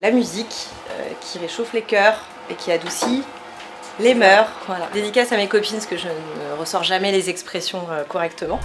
La musique qui réchauffe les cœurs et qui adoucit les mœurs. Voilà. Dédicace à mes copines parce que je ne ressors jamais les expressions correctement.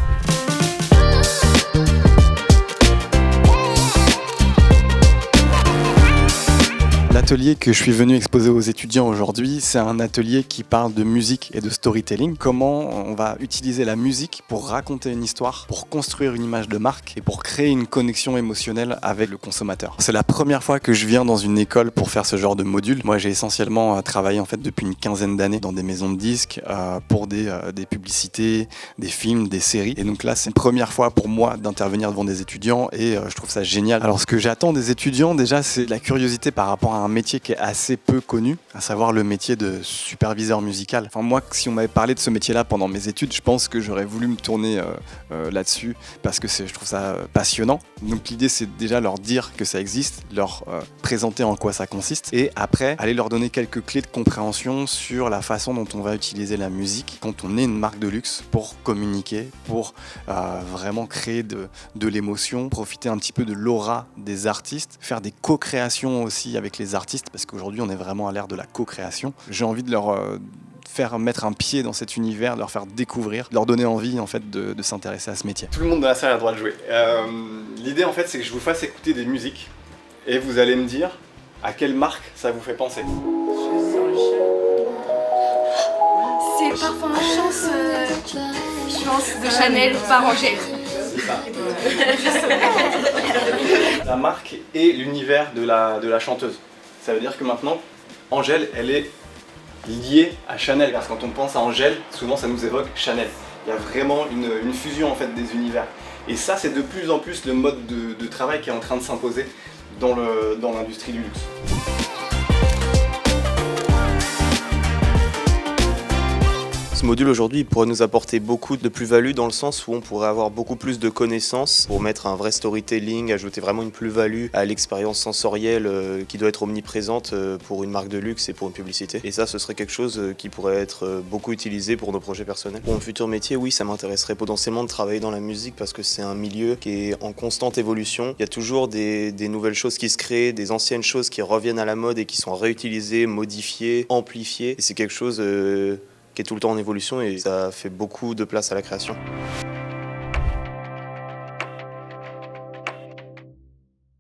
L'atelier que je suis venu exposer aux étudiants aujourd'hui, c'est un atelier qui parle de musique et de storytelling. Comment on va utiliser la musique pour raconter une histoire, pour construire une image de marque et pour créer une connexion émotionnelle avec le consommateur. C'est la première fois que je viens dans une école pour faire ce genre de module. Moi, j'ai essentiellement travaillé en fait depuis une quinzaine d'années dans des maisons de disques pour des publicités, des films, des séries. Et donc là, c'est une première fois pour moi d'intervenir devant des étudiants et je trouve ça génial. Alors, ce que j'attends des étudiants, déjà, c'est la curiosité par rapport à un métier qui est assez peu connu, à savoir le métier de superviseur musical. Enfin, moi, si on m'avait parlé de ce métier-là pendant mes études, je pense que j'aurais voulu me tourner là-dessus parce que je trouve ça passionnant. Donc l'idée, c'est déjà leur dire que ça existe, leur présenter en quoi ça consiste et après, aller leur donner quelques clés de compréhension sur la façon dont on va utiliser la musique quand on est une marque de luxe pour communiquer, pour vraiment créer de l'émotion, profiter un petit peu de l'aura des artistes, faire des co-créations aussi avec les artistes parce qu'aujourd'hui on est vraiment à l'ère de la co-création. J'ai envie de leur faire mettre un pied dans cet univers, de leur faire découvrir, de leur donner envie en fait de s'intéresser à ce métier. Tout le monde dans la salle a le droit de jouer. L'idée en fait c'est que je vous fasse écouter des musiques et vous allez me dire à quelle marque ça vous fait penser. C'est Parfum Chance, de Chanel par Angèle. La marque et l'univers de la chanteuse. Ça veut dire que maintenant, Angèle, elle est liée à Chanel. Parce que quand on pense à Angèle, souvent ça nous évoque Chanel. Il y a vraiment une fusion en fait des univers. Et ça, c'est de plus en plus le mode de travail qui est en train de s'imposer dans l'industrie du luxe. Ce module aujourd'hui il pourrait nous apporter beaucoup de plus-value dans le sens où on pourrait avoir beaucoup plus de connaissances pour mettre un vrai storytelling, ajouter vraiment une plus-value à l'expérience sensorielle qui doit être omniprésente pour une marque de luxe et pour une publicité. Et ça, ce serait quelque chose qui pourrait être beaucoup utilisé pour nos projets personnels. Pour mon futur métier, oui, ça m'intéresserait potentiellement de travailler dans la musique parce que c'est un milieu qui est en constante évolution. Il y a toujours des nouvelles choses qui se créent, des anciennes choses qui reviennent à la mode et qui sont réutilisées, modifiées, amplifiées. Et c'est quelque chose qui est tout le temps en évolution et ça fait beaucoup de place à la création.